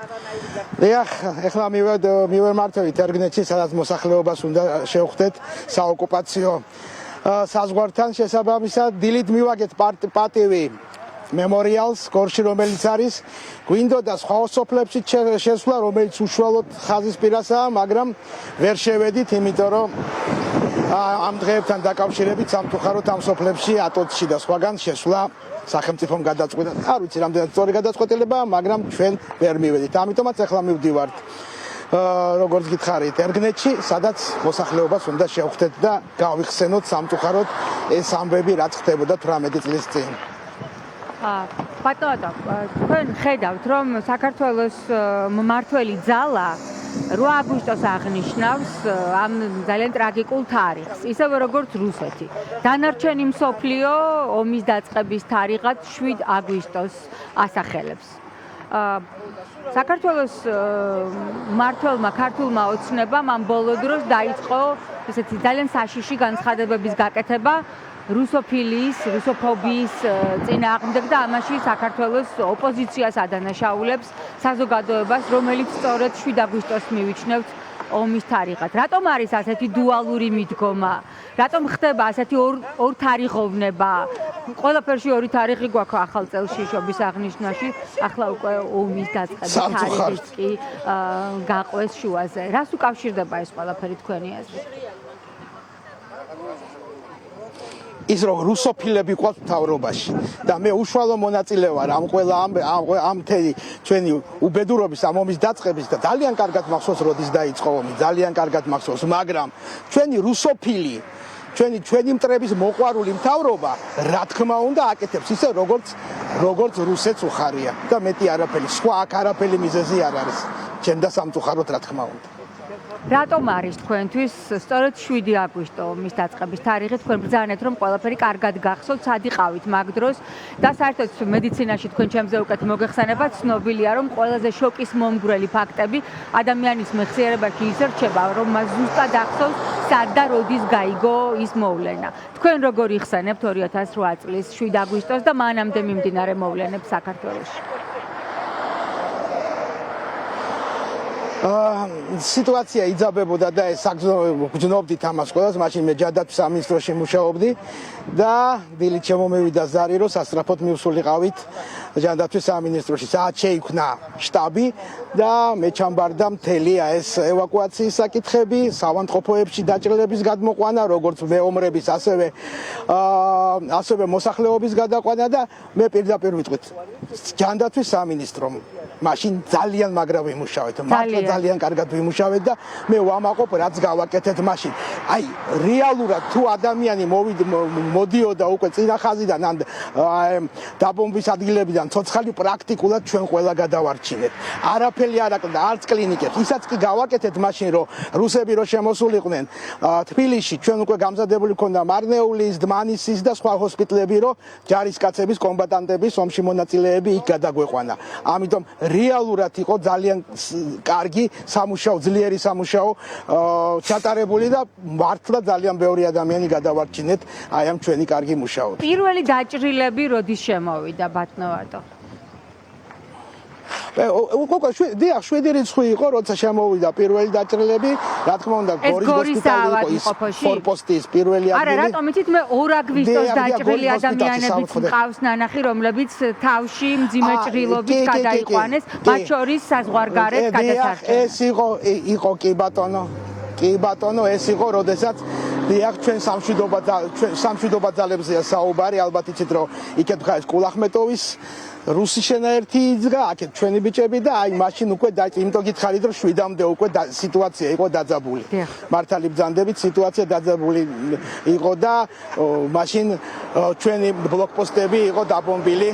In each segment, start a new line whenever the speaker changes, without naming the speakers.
ეხლა მივემართებით ერგნეთში, სადაც მოსახლეობას უნდა შევხვდეთ საოკუპაციო საზღვართან შესაბამისად დილით მივაგეთ პატივი მემორიალს გორში, რომელიც არის გვინდოდა სხვა სოფლებში შესვლა, რომელიც უშუალოდ ხაზის პირასაა, მაგრამ ვერ შევედით, იმიტომ რომ ამ დღეებთან დაკავშირებით სამწუხაროდ ამ სოფლებში ატოცში და სხვაგან შესვლა სახელმწიფომ გადაწყვეტა. არ ვიცი რამდენად სწორი გადაწყვეტილებაა, მაგრამ ჩვენ ვერ მივედით. ამიტომაც ახლა მივდივართ როგორც გითხარით, ერგნეთში, სადაც მოსახლეობას უნდა შევხვდეთ და გავიხსენოთ სამწუხაროდ ეს ამბები, რაც ხდებოდა 18 წლის წინ.
ბატონო, თქვენ ხედავთ, რომ საქართველოს მმართველი ძალა 8 აგვისტოს აღნიშნავს ამ ძალიან ტრაგიკულ თარიღს, ისევე როგორც რუსეთი. დანარჩენი მსოფლიო ომის დაწყების თარიღად 7 აგვისტოს ასახელებს. საქართველოს მმართველმა ქართულმა ოცნებამ ამ ბოლო დროს დაიწყო ესეთი ძალიან საშიში განცხადებების გაკეთება რუსოფილიის, რუსოფობიის წინააღმდეგ და ამაში საქართველოს ოპოზიციას ადანაშაულებს საზოგადოებას, რომელიც სწორედ 7 აგვისტოს მივიჩნევთ ომის თარიღად. რატომ არის ასეთი დუალური მიდგომა? რატომ ხდება ასეთი ორთარიღოვნება? ყველაფერში ორი თარიღი გვაქვს ახალ წელში შობის აღნიშვნაში, ახლა უკვე ომის დაწყების თარიღიც კი გაყვეს შუაზე. რას უკავშირდება ეს ყველაფერი თქვენი აზრით?
ის რომ რუსოფილები ყავს მთავრობაში და მე უშუალო მონაწილე ვარ ამ ყველა ამ მთელი ჩვენი უბედურობის ამ ომის დაწყების და ძალიან კარგად მახსოვს როდის დაიწყო ომი, ძალიან კარგად მახსოვს, მაგრამ ჩვენი რუსოფილი ჩვენი მტრების მოყვარული მთავრობა რა თქმა უნდა აკეთებს ისე როგორც რუსეთს უხარია და მეტი არაფერი, სხვა აქ არაფერი მიზეზი არ არის. ჩემ და სამწუხაროდ რა თქმა უნდა.
რატომ არის თქვენთვის სწორედ 7 აგვისტო ომის დაწყების თარიღი? თქვენ ბრძანეთ რომ ყველაფერი კარგად გახსოვთ, სად იყავით მაგ დროს და საერთოდ მედიცინაში თქვენ ჩემზე უკეთ მოგეხსენება, ცნობილია რომ ყველაზე შოკის მომგვრელი ფაქტები ადამიანის მეხსიერებაში ისერჩება, რომ მას ზუსტად ახსოვს სად და როდის გაიგო ის მოვლენა. თქვენ როგორ იხსენებთ 2008 წლის 7 აგვისტოს და მანამდე მიმდინარე მოვლენებს საქართველოში?
სიტუაცია იძაბებოდა და ეს გძნობდით ამას ყველას, მაშინ მე ჯანდაცვის სამინისტროში მუშაობდი და დილით შემომივიდა ზარი, რომ სასწრაფოდ მივსულიყავით ჯანდაცვის სამინისტროში. საათ შეიქმნა შტაბი და მე ჩამბარდა მთელი ეს ევაკუაციის საკითხები, საავადმყოფოებში დაჭრილების გადმოყვანა, როგორც მეომრების, ასევე მოსახლეობის გადაყვანა და მე პირდაპირ ვიტყვით ჯანდაცვის სამინისტრომ მაშინ ძალიან მაგრა ვიმუშავეთ, მართლა ძალიან კარგად ვიმუშავეთ და მე ვამაყობ რაც გავაკეთეთ მაშინ. აი, რეალურად თუ ადამიანი მოდიოდა უკვე წინა ხაზიდან ან დაბომბვის ადგილებიდან ცოცხალი პრაქტიკულად ჩვენ ყველა გადავარჩინეთ. არაფერი არ აკლდა, არც კლინიკებს. ისაც კი გავაკეთეთ მაშინ, რომ რუსები რო შემოსულიყვნენ თბილისში, ჩვენ უკვე გამზადებული ქონდა მარნეულის, დმანისის და სხვა ჰოსპიტალები, რომ ჯარისკაცების, კომბატანტების, ომში მონაწილეები იქ გადაგვეყვანა. ამიტომ რეალურად იყო ძალიან კარგი სამუშაო, ძლიერი სამუშაო ჩატარებული და მართლა ძალიან ბევრი ადამიანი გადავარჩინეთ აი ამ ჩვენი კარგი მუშაობით.
პირველი დაჭრილები როდის შემოვიდა ბატონო?
დიახ, 7 რიცხვი იყო, როცა შემოვიდა პირველი დაჭრილები, რა თქმა უნდა, გორის ჰოსპიტალი იყო ის ფორპოსტის პირველი ადგილი.
არა, რატომ იცით, მე 2 აგვისტოს დაჭრილი ადამიანებიც მყავს ნანახი, რომლებიც თავში მძიმე ჭრილობით გადაიყვანეს, მათ შორის საზღვარგარეთ გადასარჩენად.
ეს იყო კი ბატონო, ეს იყო, როდესაც დიახ, ჩვენ სამშვიდობა ძალებზეა საუბარი, ალბათ იცით, რომ იქეთ ხარ კულახმეტოვის რუსი შენაერთი იძგა, აქეთ ჩვენი ბიჭები და აი მაშინ უკვე იმიტომ გითხარით, რომ 7-მდე უკვე სიტუაცია იყო დაძაბული. მართალი ბრძანდებით სიტუაცია დაძაბული იყო და მაშინ ჩვენი ბლოკპოსტები იყო დაბომბილი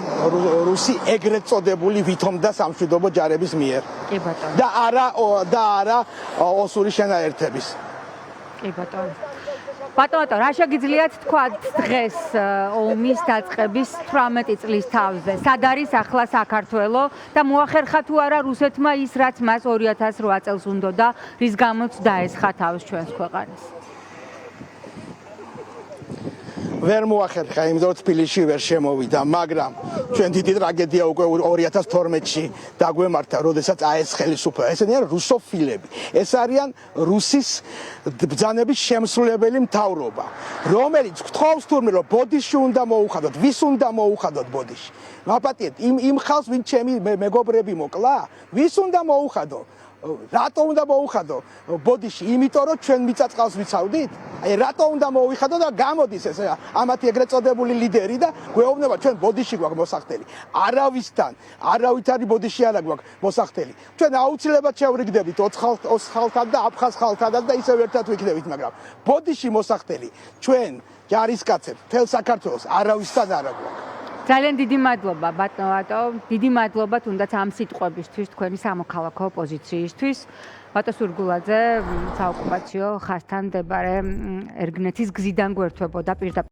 რუსი ეგრეთ წოდებული ვითომდა სამშვიდობო ჯარების მიერ.
კი ბატონო.
და არა ოსური შენაერთების.
კი ბატონო. ბატონო, რა შეგიძლიათ თქვა დღეს ომის დაწყების 18 წლის თავზე? სად არის ახლა საქართველო და მოახერხა თუ არა რუსეთმა ის, რაც მას 2008 წელს უნდოდა, რის გამოც დაესხა თავს ჩვენს ქვეყანას?
ვერ მოახერხა, იმიტომ რომ თბილისში ვერ შემოვიდა, მაგრამ ჩვენ დიდი ტრაგედია უკვე 2012-ში დაგვემართა, როდესაც აეს ხელისუფლება. ესენი არიან რუსოფილები. ეს არიან რუსის ბრძანების შემსრულებელი მთავრობა, რომელიც გთხოვს თურმე რომ ბოდიში უნდა მოუხადოთ, ვის უნდა მოუხადოთ ბოდიში? ვაპატიეთ იმ ხალხს, ვინც ჩემი მეგობრები მოკლა, ვის უნდა მოუხადო? რატო უნდა მოუხადო ბოდიში? იმიტომ რომ ჩვენ მიწაწყალს ვიცავდით? აი რატო უნდა მოუხადო და გამოდის ეს ამათი ეგრეთ წოდებული ლიდერი და გვეუბნება ჩვენ ბოდიში გვაქვს მოსახდელი. არავისთან, არავით არის ბოდიში არა გვაქვს მოსახდელი. ჩვენ აუცილებლად შევრიგდებით 4 ხალხად და აფხაზ ხალხადაც და ისევ ერთად ვიქნებით, მაგრამ ბოდიში მოსახდელი ჩვენ ჯარისკაცებს მთელ საქართველოს არავისთან არა გვაქვს.
ძალიან დიდი მადლობა ბატონო ვატო, დიდი მადლობა თუნდაც ამ სიტყვებისთვის, თქვენი სამოქალაქო პოზიციისთვის. ვატო სურგულაძე საოკუპაციო ხაზთან მდებარე ერგნეთის გზიდან გვერდებოდა პირდაპირ